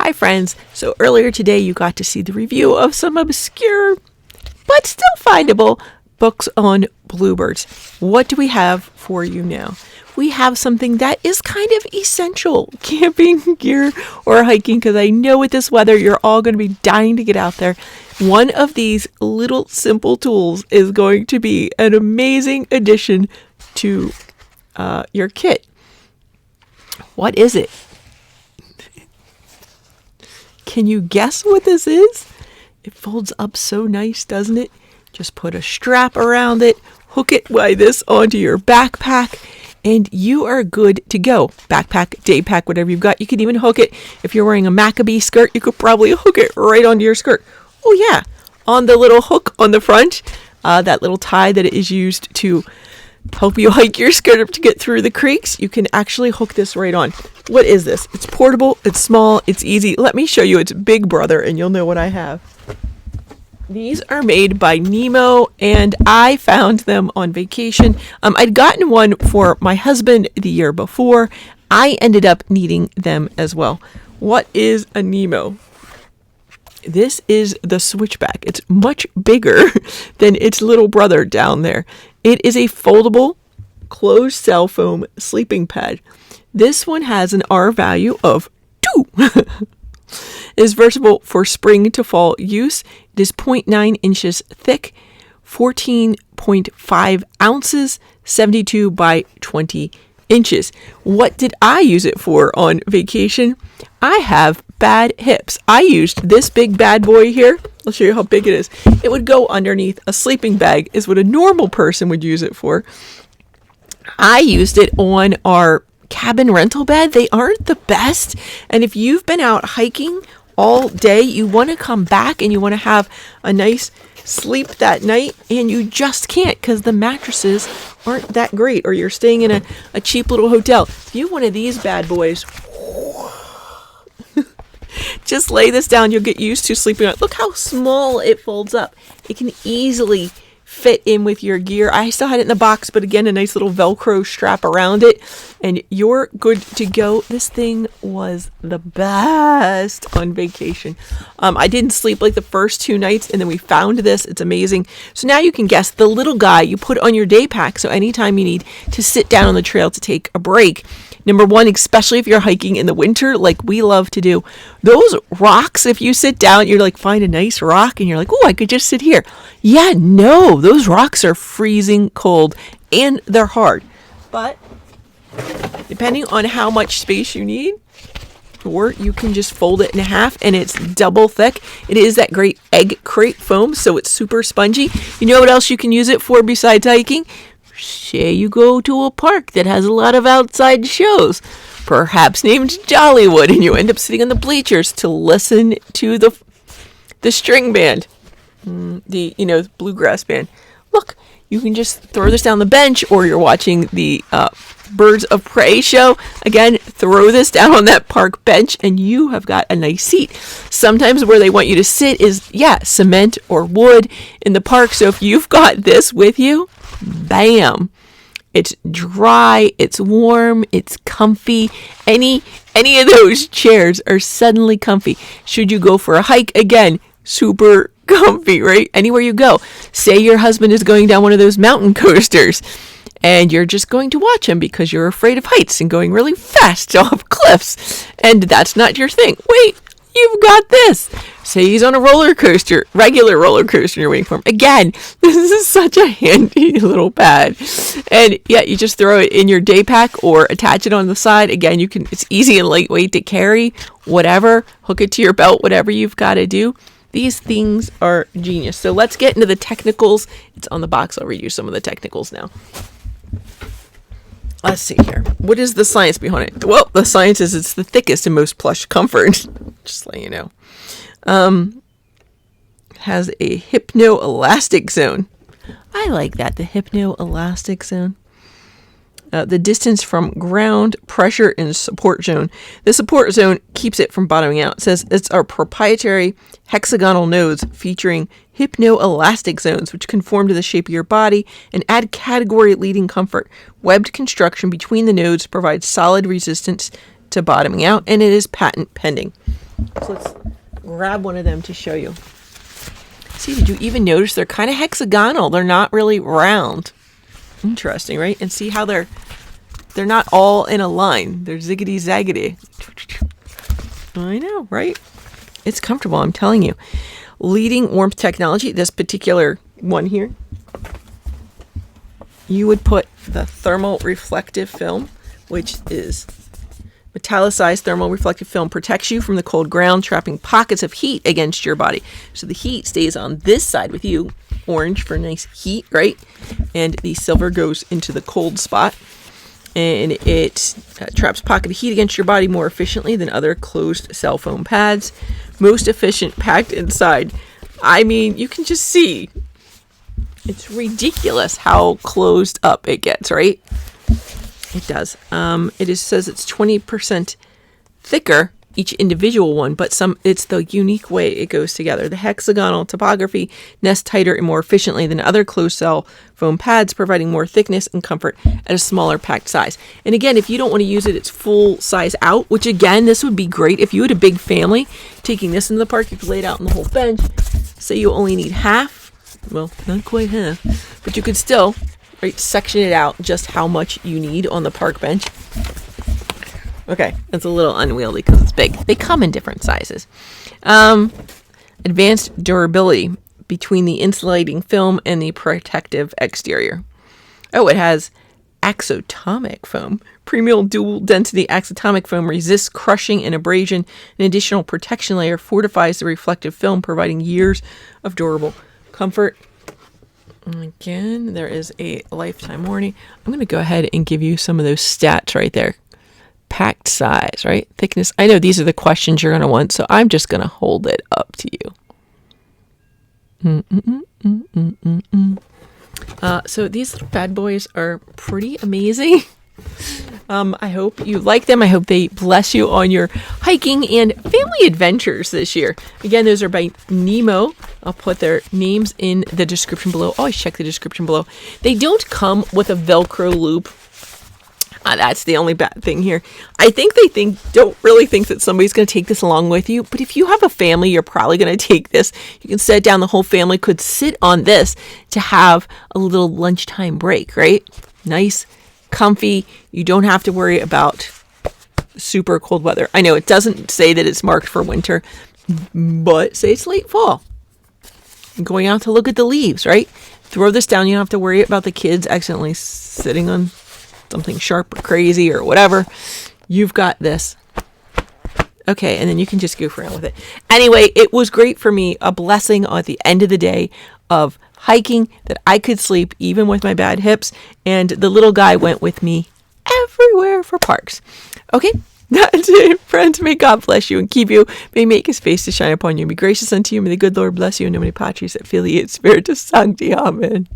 Hi friends, so earlier today you got to see the review of some obscure but still findable books on bluebirds. What do we have for you now? We have something that is kind of essential camping gear or hiking, because I know with this weather you're all going to be dying to get out there. One of these little simple tools is going to be an amazing addition to your kit. What is it? Can you guess what this is? It folds up so nice, doesn't it? Just put a strap around it, hook it like this onto your backpack, and you are good to go. Backpack, day pack, whatever you've got. You can even hook it. If you're wearing a Maccabee skirt, you could probably hook it right onto your skirt. Oh yeah, on the little hook on the front, that little tie that is used to help you hike your skirt up to get through the creeks, you can actually hook this right on. What is this? It's portable, it's small, it's easy. Let me show you its big brother and you'll know what I have. These are made by NEMO, and I found them on vacation. I'd gotten one for my husband the year before. I ended up needing them as well. What is a NEMO? This is the switchback. It's much bigger than its little brother down there. It is a foldable, closed cell foam sleeping pad. This one has an R value of 2. It is versatile for spring to fall use. It is 0.9 inches thick, 14.5 ounces, 72 by 20 inches. What did I use it for on vacation? I have bad hips. I used this big bad boy here. I'll show you how big it is. It would go underneath a sleeping bag, is what a normal person would use it for. I used it on our cabin rental bed. They aren't the best. And if you've been out hiking all day, you want to come back and you want to have a nice sleep that night, and you just can't because the mattresses aren't that great, or you're staying in a cheap little hotel. If you have one of these bad boys, just lay this down. You'll get used to sleeping on it. Look how small it folds up. It can easily fit in with your gear. I still had it in the box, but again, a nice little Velcro strap around it, and you're good to go. This thing was the best on vacation. I didn't sleep like the first 2 nights, and then we found this. It's amazing. So now you can guess the little guy you put on your day pack. So anytime you need to sit down on the trail to take a break. Number one, especially if you're hiking in the winter, like we love to do, those rocks, if you sit down, you're like, find a nice rock and you're like, oh, I could just sit here. Yeah, no, those rocks are freezing cold and they're hard. But depending on how much space you need, or you can just fold it in half and it's double thick. It is that great egg crate foam, so it's super spongy. You know what else you can use it for besides hiking? Say you go to a park that has a lot of outside shows, perhaps named Jollywood, and you end up sitting on the bleachers to listen to the string band, the bluegrass band. Look, you can just throw this down the bench, or you're watching the Birds of Prey show. Again, throw this down on that park bench and you have got a nice seat. Sometimes where they want you to sit is, cement or wood in the park. So if you've got this with you, bam, it's dry, it's warm, it's comfy. Any of those chairs are suddenly comfy. Should you go for a hike, again, super comfy, right? Anywhere you go. Say your husband is going down one of those mountain coasters and you're just going to watch him because you're afraid of heights and going really fast off cliffs, and that's not your thing. Wait, you've got this. Say he's on a roller coaster, regular roller coaster, and you're waiting for him. Again, this is such a handy little pad. And you just throw it in your day pack or attach it on the side. Again, it's easy and lightweight to carry, whatever. Hook it to your belt, whatever you've got to do. These things are genius. So let's get into the technicals. It's on the box. I'll read you some of the technicals now. Let's see here. What is the science behind it? Well, the science is it's the thickest and most plush comfort. Just let you know. Has a hypno-elastic zone. I like that, the hypno-elastic zone. The distance from ground, pressure, and support zone. The support zone keeps it from bottoming out. It says it's our proprietary hexagonal nodes featuring hypno-elastic zones, which conform to the shape of your body and add category-leading comfort. Webbed construction between the nodes provides solid resistance to bottoming out, and it is patent pending. So let's grab one of them to show you. See, did you even notice they're kind of hexagonal? They're not really round. Interesting, right? And see how they're not all in a line. They're ziggity zaggity. I know, right? It's comfortable, I'm telling you. Leading warmth technology, this particular one here, you would put the thermal reflective film, which is metallicized thermal reflective film, protects you from the cold ground, trapping pockets of heat against your body. So the heat stays on this side with you, orange for nice heat, right? And the silver goes into the cold spot. And it traps pocket of heat against your body more efficiently than other closed cell foam pads. Most efficient packed inside. I mean, you can just see. It's ridiculous how closed up it gets, right? It does. Says it's 20% thicker, each individual one, but it's the unique way it goes together. The hexagonal topography nests tighter and more efficiently than other closed cell foam pads, providing more thickness and comfort at a smaller packed size. And again, if you don't want to use it, it's full size out, which again, this would be great. If you had a big family, taking this into the park, you could lay it out on the whole bench. Say you only need half. Well, not quite half, but you could still, right, section it out just how much you need on the park bench. Okay, it's a little unwieldy because it's big. They come in different sizes. Advanced durability between the insulating film and the protective exterior. Oh, it has axotomic foam. Premium dual density axotomic foam resists crushing and abrasion. An additional protection layer fortifies the reflective film, providing years of durable comfort. Again, there is a lifetime warranty. I'm going to go ahead and give you some of those stats right there. Packed size, right? Thickness. I know these are the questions you're going to want, so I'm just going to hold it up to you. So these little bad boys are pretty amazing. I hope you like them. I hope they bless you on your hiking and family adventures this year. Again, those are by NEMO. I'll put their names in the description below. Always check the description below. They don't come with a Velcro loop. That's the only bad thing here. I think they don't really think that somebody's going to take this along with you. But if you have a family, you're probably going to take this. You can set it down. The whole family could sit on this to have a little lunchtime break, right? Nice, comfy. You don't have to worry about super cold weather. I know it doesn't say that it's marked for winter, but say it's late fall. Going out to look at the leaves, right? Throw this down. You don't have to worry about the kids accidentally sitting on something sharp or crazy or whatever. You've got this. Okay, and then you can just goof around with it. Anyway, it was great for me. A blessing at the end of the day of hiking that I could sleep even with my bad hips. And the little guy went with me everywhere for parks. Okay, that's it, friends. May God bless you and keep you. May he make his face to shine upon you and be gracious unto you. May the good Lord bless you in nomine Patris et Filii et Spiritus Sancti. Amen.